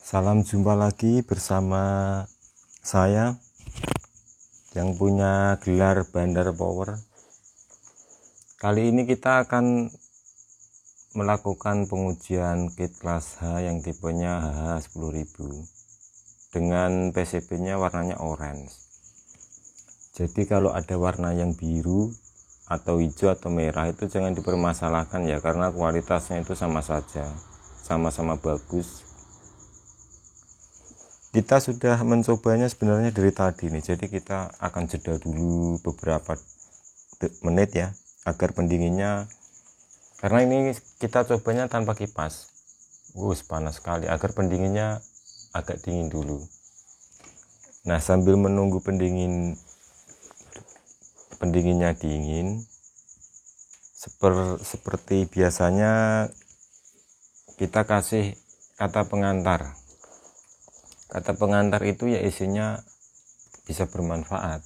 Salam jumpa lagi bersama saya yang punya gelar Bandar Power. Kali ini kita akan melakukan pengujian kit kelas H yang tipenya HH 10000 dengan PCB nya warnanya orange. Jadi kalau ada warna yang biru atau hijau atau merah itu jangan dipermasalahkan ya, karena kualitasnya itu sama saja, sama-sama bagus. Kita sudah mencobanya sebenarnya dari tadi nih, jadi kita akan jeda dulu beberapa menit ya, agar pendinginnya, karena ini kita cobanya tanpa kipas, panas sekali, agar pendinginnya agak dingin dulu. Nah, sambil menunggu pendinginnya dingin, seperti biasanya kita kasih kata pengantar. Kata pengantar itu ya isinya bisa bermanfaat.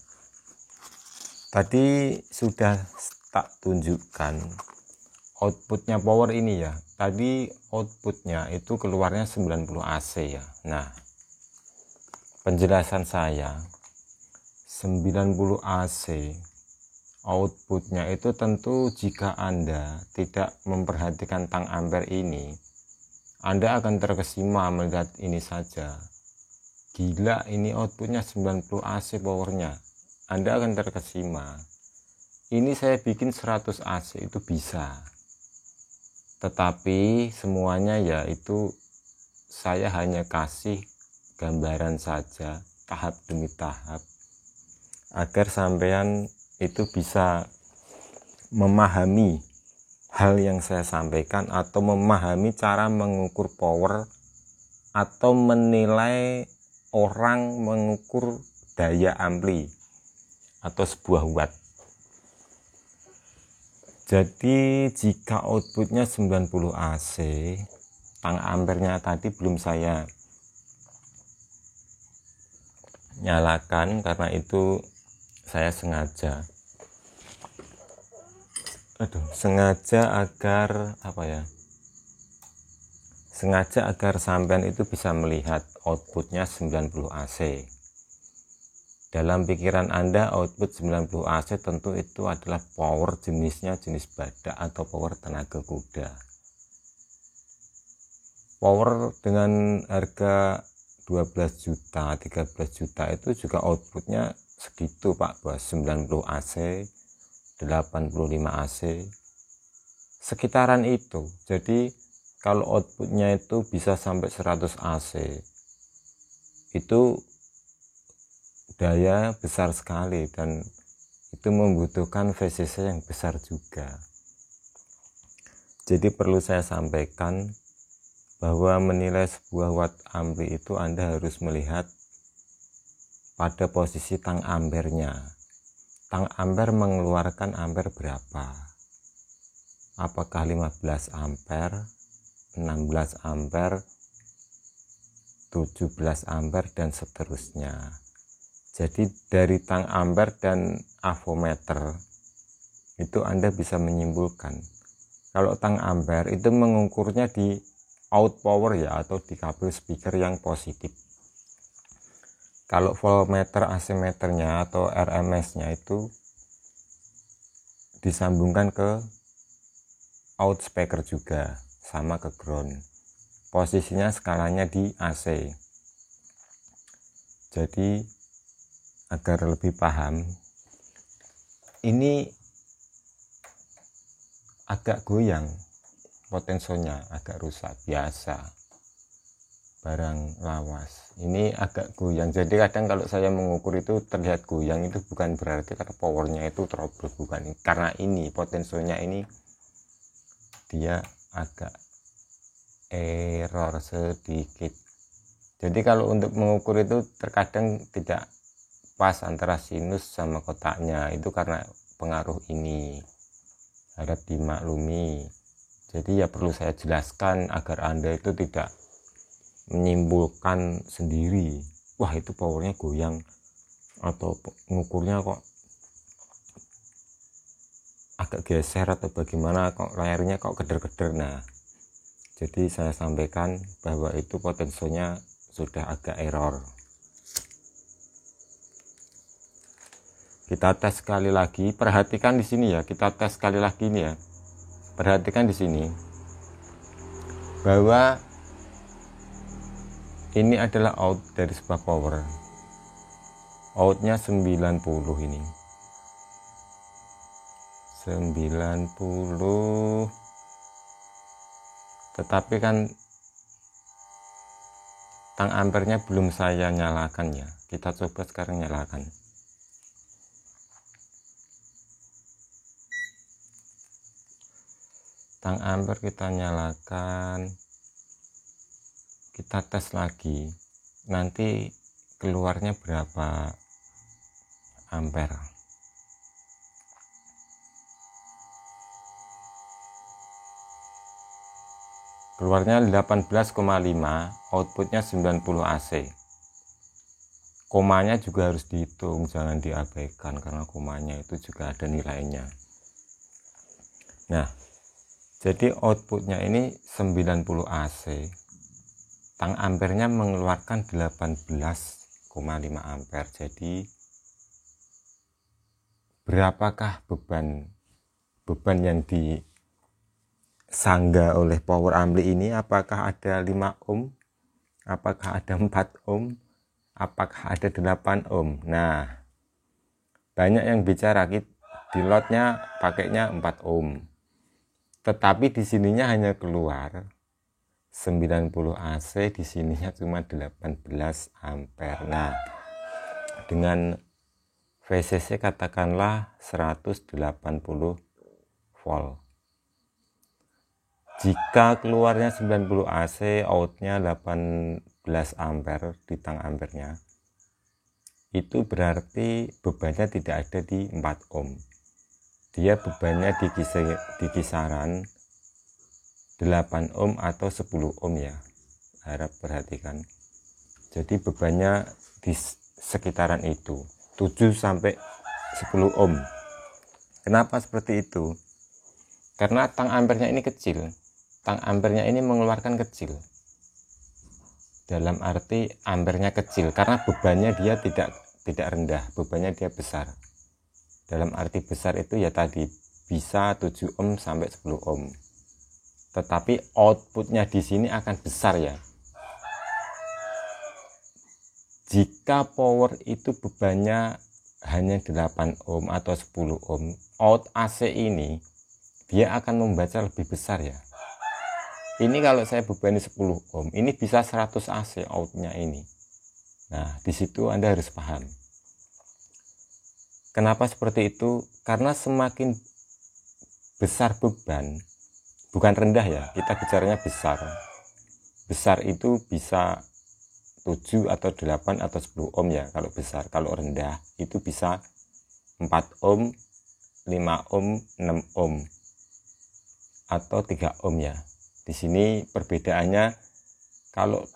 Tadi sudah tak tunjukkan outputnya power ini ya. Tadi outputnya itu keluarnya 90 AC ya. Nah, penjelasan saya 90 AC outputnya itu tentu jika Anda tidak memperhatikan tang ampere ini, Anda akan terkesima melihat ini saja. Gila, ini outputnya 90 AC powernya, Anda akan terkesima. Ini saya bikin 100 AC itu bisa, tetapi semuanya ya itu saya hanya kasih gambaran saja, tahap demi tahap, agar sampean itu bisa memahami hal yang saya sampaikan, atau memahami cara mengukur power atau menilai orang mengukur daya ampli atau sebuah watt. Jadi jika outputnya 90 AC, tang ampernya tadi belum saya nyalakan karena itu saya sengaja agar sampean itu bisa melihat outputnya 90 AC. Dalam pikiran Anda output 90 AC tentu itu adalah power jenisnya jenis badak atau power tenaga kuda. Power dengan harga 12 juta 13 juta itu juga outputnya segitu Pak Bos, 90 AC 85 AC sekitaran itu. Jadi kalau outputnya itu bisa sampai 100 AC, itu daya besar sekali, dan itu membutuhkan VCC yang besar juga. Jadi perlu saya sampaikan bahwa menilai sebuah watt ampli itu Anda harus melihat pada posisi tang ampernya. Tang ampere mengeluarkan ampere berapa? Apakah 15 ampere, 16 ampere, 17 ampere, dan seterusnya. Jadi dari tang ampere dan avometer itu Anda bisa menyimpulkan. Kalau tang ampere itu mengukurnya di out power ya, atau di kabel speaker yang positif. Kalau voltmeter, AC meternya atau RMS nya itu disambungkan ke out speaker juga, sama ke ground. Posisinya skalanya di AC. Jadi agar lebih paham, ini agak goyang, potensionya agak rusak, biasa barang lawas ini agak goyang. Jadi kadang kalau saya mengukur itu terlihat goyang, itu bukan berarti karena powernya itu trouble, bukan, karena ini potensionya ini dia agak error sedikit. Jadi kalau untuk mengukur itu terkadang tidak pas antara sinus sama kotaknya, itu karena pengaruh ini, harap dimaklumi. Jadi ya perlu saya jelaskan agar Anda itu tidak menyimpulkan sendiri, wah itu powernya goyang, atau mengukurnya kok agak geser atau bagaimana, kok layarnya kok keder-keder. Nah, jadi saya sampaikan bahwa itu potensinya sudah agak error. Kita tes sekali lagi, perhatikan di sini ya, kita tes sekali lagi ini ya. Perhatikan di sini bahwa ini adalah out dari sebuah power. Outnya 90 ini. 90. Tetapi kan tang ampernya belum saya nyalakan ya. Kita coba sekarang nyalakan. Tang amper kita nyalakan, kita tes lagi, nanti keluarnya berapa ampere. Keluarnya 18,5, outputnya 90 AC. Komanya juga harus dihitung, jangan diabaikan karena komanya itu juga ada nilainya. Nah, jadi outputnya ini 90 AC. Tang ampernya mengeluarkan 18,5 ampere. Jadi berapakah beban yang disangga oleh power ampli ini? Apakah ada 5 ohm? Apakah ada 4 ohm? Apakah ada 8 ohm? Nah, banyak yang bicara di lotnya pakainya 4 ohm. Tetapi di sininya hanya keluar 90 AC, di sininya cuma 18 ampere. Nah, dengan VCC katakanlah 180 volt. Jika keluarnya 90 AC, outnya 18 ampere di tang ampernya, itu berarti bebannya tidak ada di 4 ohm. Dia bebannya di kisaran 8 ohm atau 10 ohm ya. Harap perhatikan. Jadi bebannya di sekitaran itu, 7 sampai 10 ohm. Kenapa seperti itu? Karena tang ampernya ini kecil. Tang ampernya ini mengeluarkan kecil. Dalam arti ampernya kecil karena bebannya dia tidak rendah, bebannya dia besar. Dalam arti besar itu ya tadi bisa 7 ohm sampai 10 ohm. Tetapi outputnya di sini akan besar ya. Jika power itu bebannya hanya 8 ohm atau 10 ohm, out AC ini dia akan membaca lebih besar ya. Ini kalau saya bebani 10 ohm, ini bisa 100 AC outnya ini. Nah, di situ Anda harus paham. Kenapa seperti itu? Karena semakin besar beban, bukan rendah ya, kita bicaranya besar. Besar itu bisa 7 atau 8 atau 10 ohm ya kalau besar. Kalau rendah itu bisa 4 ohm, 5 ohm, 6 ohm atau 3 ohm ya. Di sini perbedaannya, kalau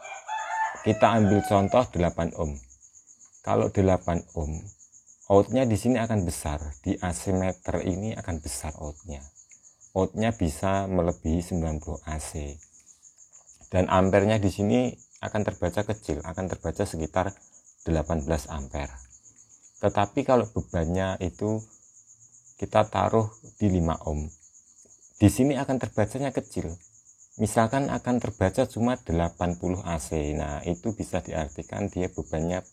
kita ambil contoh 8 ohm. Kalau 8 ohm, outnya di sini akan besar, di AC meter ini akan besar outnya. Outnya bisa melebihi 90 AC. Dan ampernya di sini akan terbaca kecil, akan terbaca sekitar 18 ampere. Tetapi kalau bebannya itu kita taruh di 5 ohm, di sini akan terbacanya kecil. Misalkan akan terbaca cuma 80 AC. Nah, itu bisa diartikan dia bebannya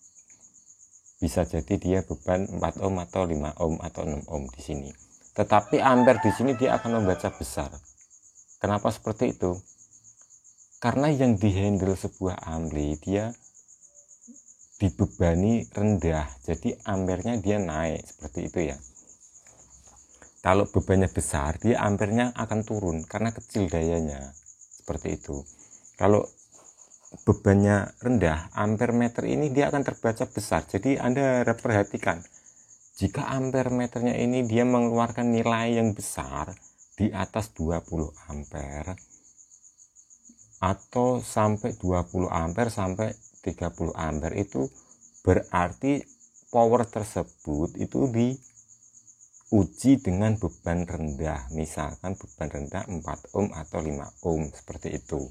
bisa jadi dia beban 4 ohm atau 5 ohm atau 6 ohm di sini. Tetapi ampere di sini dia akan membaca besar. Kenapa seperti itu? Karena yang dihandle sebuah ampli dia dibebani rendah, jadi ampernya dia naik seperti itu ya. Kalau bebannya besar, dia ampernya akan turun karena kecil dayanya, seperti itu. Kalau bebannya rendah, ampere meter ini dia akan terbaca besar. Jadi Anda harus perhatikan, jika ampere meternya ini dia mengeluarkan nilai yang besar di atas 20 ampere atau sampai 20 ampere sampai 30 ampere, itu berarti power tersebut itu diuji dengan beban rendah. Misalkan beban rendah 4 ohm atau 5 ohm seperti itu.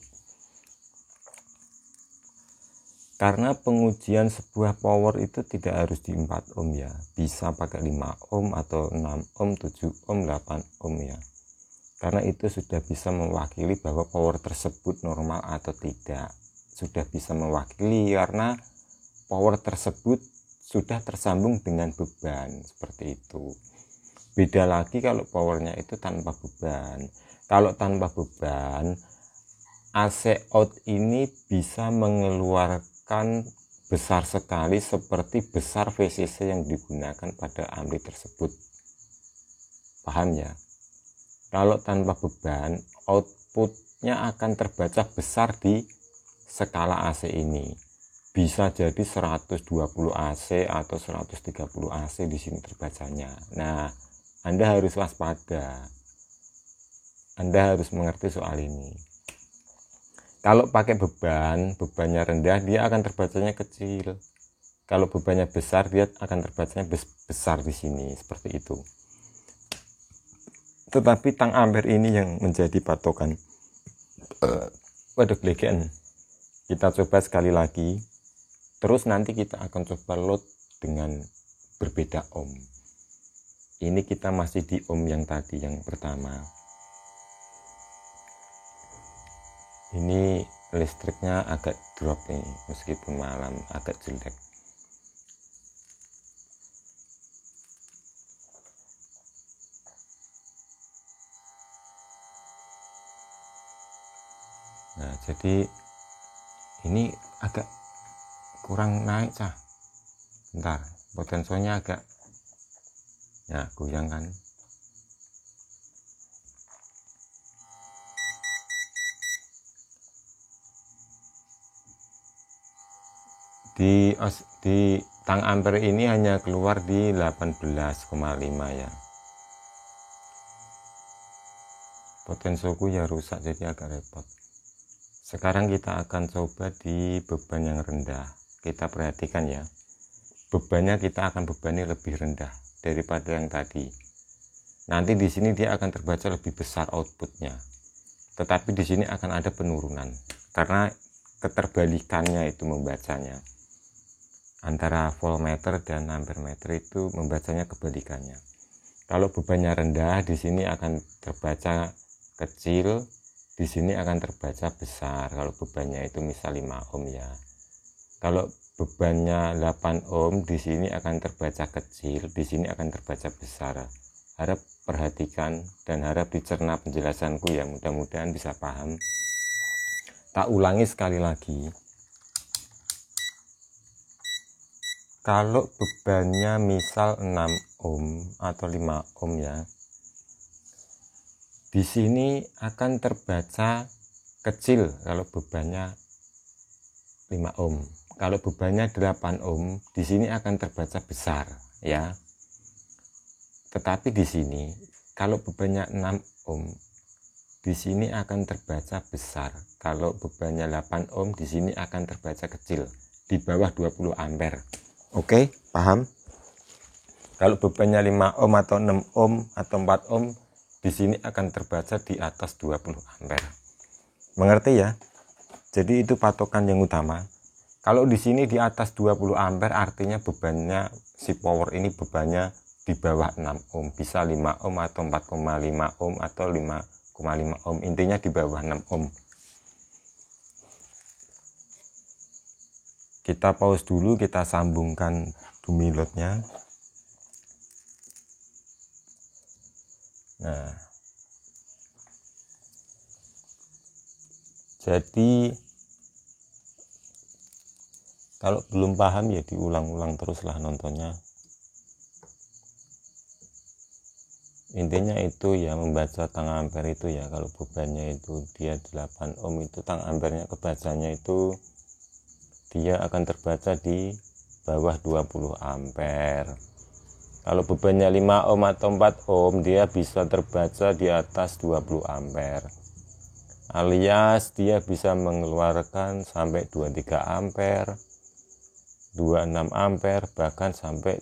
Karena pengujian sebuah power itu tidak harus di 4 ohm ya, bisa pakai 5 ohm atau 6 ohm, 7 ohm, 8 ohm ya. Karena itu sudah bisa mewakili bahwa power tersebut normal atau tidak. Sudah bisa mewakili karena power tersebut sudah tersambung dengan beban, seperti itu. Beda lagi kalau powernya itu tanpa beban. Kalau tanpa beban, AC out ini bisa mengeluarkan besar sekali seperti besar VCC yang digunakan pada ampli tersebut. Paham ya? Kalau tanpa beban, outputnya akan terbaca besar di skala AC ini. Bisa jadi 120 AC atau 130 AC di sini terbacanya. Nah, Anda harus waspada. Anda harus mengerti soal ini. Kalau pakai beban, bebannya rendah, dia akan terbacanya kecil. Kalau bebannya besar, dia akan terbacanya besar di sini, seperti itu. Tetapi tang ampere ini yang menjadi patokan. Waduh, gelegean. Kita coba sekali lagi. Terus nanti kita akan coba load dengan berbeda ohm. Ini kita masih di ohm yang tadi, yang pertama. Ini listriknya agak drop nih, meskipun malam agak jelek. Nah, jadi ini agak kurang naik cah. Bentar, potensionya agak ya goyang kan. Di tang ampere ini hanya keluar di 18,5 ya. Potensioku ya rusak, jadi agak repot. Sekarang kita akan coba di beban yang rendah. Kita perhatikan ya, bebannya kita akan bebani lebih rendah daripada yang tadi. Nanti di sini dia akan terbaca lebih besar outputnya, tetapi di sini akan ada penurunan karena keterbalikannya itu membacanya. Antara voltmeter dan ampermeter itu membacanya kebalikannya. Kalau bebannya rendah, di sini akan terbaca kecil, di sini akan terbaca besar. Kalau bebannya itu misal 5 ohm ya. Kalau bebannya 8 ohm, di sini akan terbaca kecil, di sini akan terbaca besar. Harap perhatikan dan harap dicerna penjelasanku ya, mudah-mudahan bisa paham. Tak ulangi sekali lagi. Kalau bebannya misal 6 ohm atau 5 ohm ya, di sini akan terbaca kecil kalau bebannya 5 ohm. Kalau bebannya 8 ohm, di sini akan terbaca besar ya. Tetapi di sini kalau bebannya 6 ohm, di sini akan terbaca besar. Kalau bebannya 8 ohm, di sini akan terbaca kecil, di bawah 20 ampere. Oke, paham? Kalau bebannya 5 ohm atau 6 ohm atau 4 ohm, di sini akan terbaca di atas 20 ampere. Mengerti ya? Jadi itu patokan yang utama. Kalau di sini di atas 20 ampere artinya bebannya si power ini bebannya di bawah 6 ohm, bisa 5 ohm atau 4,5 ohm atau 5,5 ohm. Intinya di bawah 6 ohm. Kita pause dulu, kita sambungkan dummy loadnya. Nah, jadi kalau belum paham ya diulang-ulang teruslah nontonnya. Intinya itu ya, membaca tang ampere itu ya, kalau bebannya itu dia 8 ohm itu tang ampernya kebacanya itu dia akan terbaca di bawah 20 ampere. Kalau bebannya 5 ohm atau 4 ohm, dia bisa terbaca di atas 20 ampere. Alias dia bisa mengeluarkan sampai 23 ampere, 26 ampere, bahkan sampai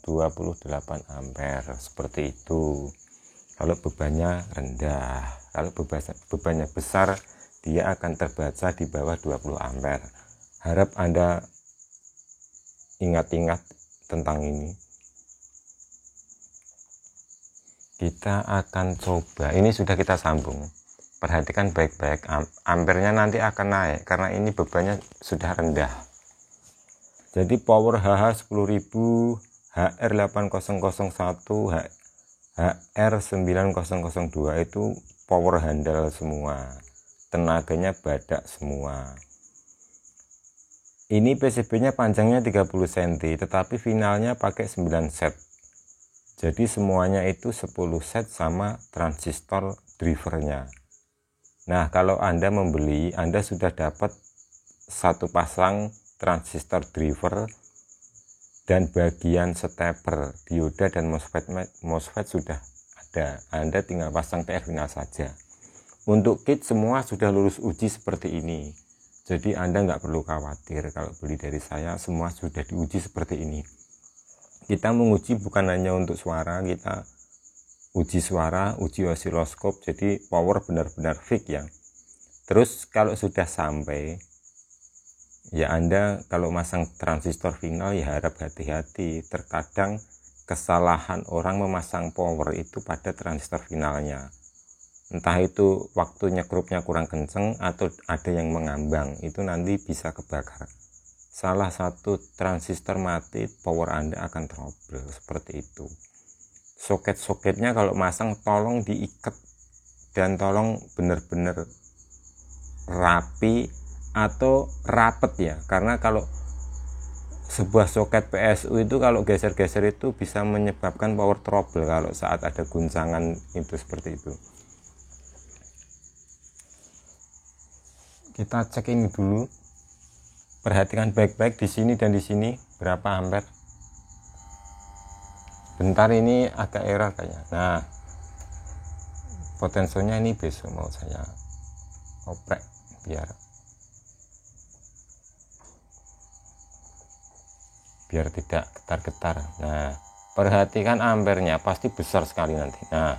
28 ampere. Seperti itu. Kalau bebannya rendah. Kalau bebannya besar, dia akan terbaca di bawah 20 ampere. Harap Anda ingat-ingat tentang ini. Kita akan coba, ini sudah kita sambung. Perhatikan baik-baik, ampernya nanti akan naik karena ini bebannya sudah rendah. Jadi power HH 10.000, HR 8001, HR 9002 itu power handal semua, tenaganya badak semua. Ini PCB nya panjangnya 30 cm, tetapi finalnya pakai 9 set. Jadi semuanya itu 10 set sama transistor drivernya. Nah, kalau Anda membeli, Anda sudah dapat satu pasang transistor driver dan bagian stepper, dioda dan MOSFET sudah ada. Anda tinggal pasang PR final saja. Untuk kit semua sudah lulus uji seperti ini. Jadi Anda nggak perlu khawatir kalau beli dari saya, semua sudah diuji seperti ini. Kita menguji bukan hanya untuk suara, kita uji suara, uji osiloskop, jadi power benar-benar fix ya. Terus kalau sudah sampai, ya Anda kalau masang transistor final ya harap hati-hati. Terkadang kesalahan orang memasang power itu pada transistor finalnya. Entah itu waktu nyekrupnya kurang kenceng atau ada yang mengambang, itu nanti bisa kebakar. Salah satu transistor mati, power Anda akan trouble seperti itu. Soket-soketnya kalau masang tolong diikat dan tolong benar-benar rapi atau rapet ya, karena kalau sebuah soket PSU itu kalau geser-geser itu bisa menyebabkan power trouble kalau saat ada guncangan itu seperti itu. Kita cek ini dulu, perhatikan baik-baik di sini dan di sini berapa ampere. Bentar ini agak error kayaknya. Nah, potensinya ini besok mau saya oprek biar tidak getar-getar. Nah, perhatikan ampernya pasti besar sekali nanti. Nah,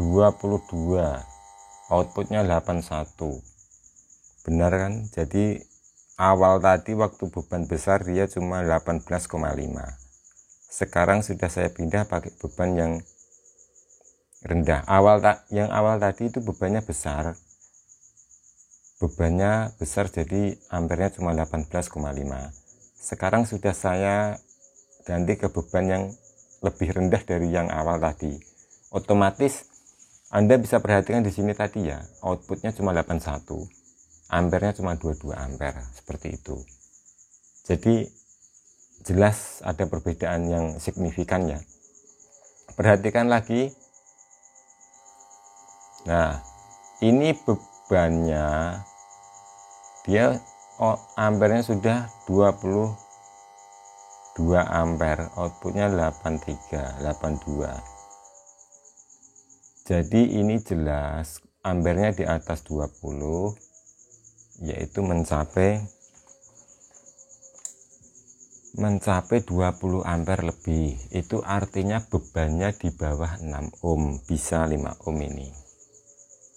22, outputnya 81, benar kan? Jadi awal tadi waktu beban besar dia cuma 18,5. Sekarang sudah saya pindah pakai beban yang rendah. Yang awal tadi itu bebannya besar, jadi ampernya cuma 18,5. Sekarang sudah saya ganti ke beban yang lebih rendah dari yang awal tadi. Otomatis Anda bisa perhatikan di sini tadi ya, outputnya cuma 81, ampernya cuma 22 ampere, seperti itu. Jadi jelas ada perbedaan yang signifikan ya. Perhatikan lagi. Nah, ini bebannya dia ampernya sudah 22 ampere, outputnya 82. Jadi ini jelas ampernya di atas 20, yaitu mencapai 20 ampere lebih. Itu artinya bebannya di bawah 6 ohm, bisa 5 ohm ini.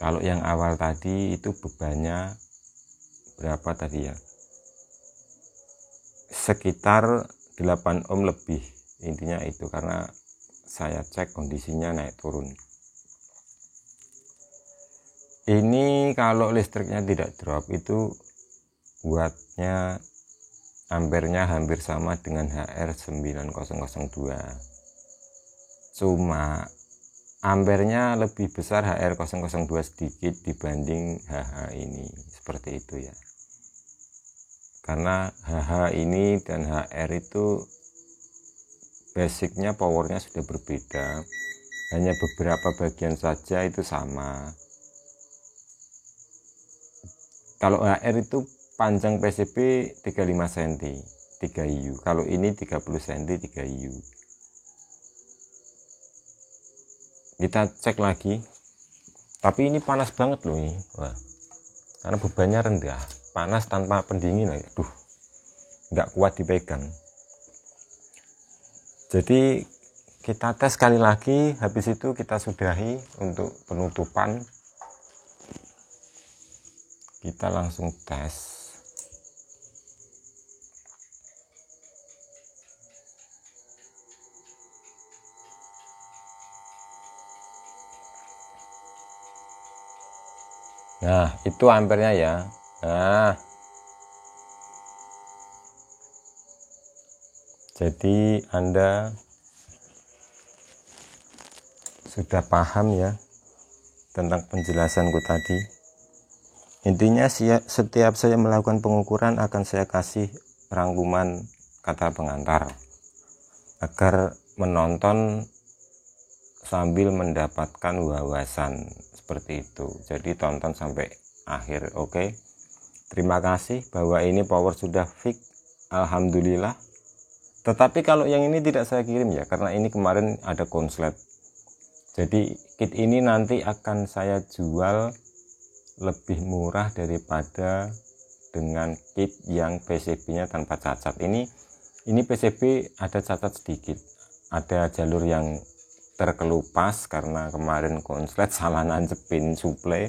Kalau yang awal tadi itu bebannya berapa tadi ya, sekitar 8 ohm lebih. Intinya itu karena saya cek kondisinya naik turun. Ini kalau listriknya tidak drop itu wattnya ampernya hampir sama dengan HR 9002, cuma ampernya lebih besar HR 002 sedikit dibanding HH ini, seperti itu ya. Karena HH ini dan HR itu basicnya powernya sudah berbeda, hanya beberapa bagian saja itu sama. Kalau HR itu panjang PCB 35 cm 3 IU, kalau ini 30 cm 3 IU. Kita cek lagi, tapi ini panas banget loh ini. Wah, karena bebannya rendah, panas tanpa pendingin, aduh, nggak kuat dipegang. Jadi kita tes sekali lagi, habis itu kita sudahi untuk penutupan. kita langsung tes. Nah, itu ampernya ya. Nah, jadi Anda sudah paham ya tentang penjelasanku tadi. Intinya setiap saya melakukan pengukuran akan saya kasih rangkuman kata pengantar agar menonton sambil mendapatkan wawasan seperti itu. Jadi tonton sampai akhir. Oke. Terima kasih bahwa ini power sudah fix. Alhamdulillah. Tetapi kalau yang ini tidak saya kirim ya, karena ini kemarin ada konslet. Jadi kit ini nanti akan saya jual lebih murah daripada dengan kit yang PCB-nya tanpa cacat. Ini PCB ada cacat sedikit, ada jalur yang terkelupas karena kemarin konslet salah nancepin suplai,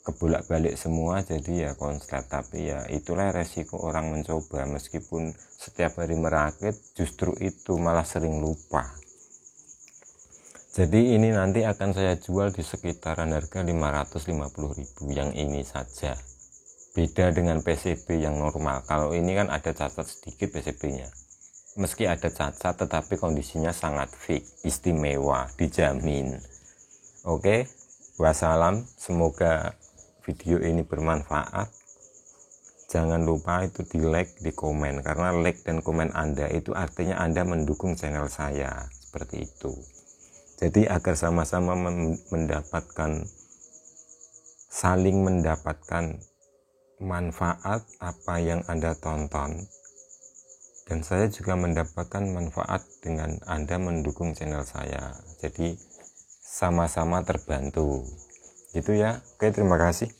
kebolak-balik semua, jadi ya konslet. Tapi ya itulah resiko orang mencoba, meskipun setiap hari merakit justru itu malah sering lupa. Jadi ini nanti akan saya jual di sekitaran harga 550.000 yang ini saja. Beda dengan PCB yang normal. Kalau ini kan ada cacat sedikit PCB-nya. Meski ada cacat tetapi kondisinya sangat fix, istimewa, dijamin. Oke, wassalam, semoga video ini bermanfaat. Jangan lupa itu di like, di komen, karena like dan komen Anda itu artinya Anda mendukung channel saya, seperti itu. Jadi agar sama-sama saling mendapatkan manfaat apa yang Anda tonton, dan saya juga mendapatkan manfaat dengan Anda mendukung channel saya. Jadi sama-sama terbantu gitu ya. Oke, terima kasih.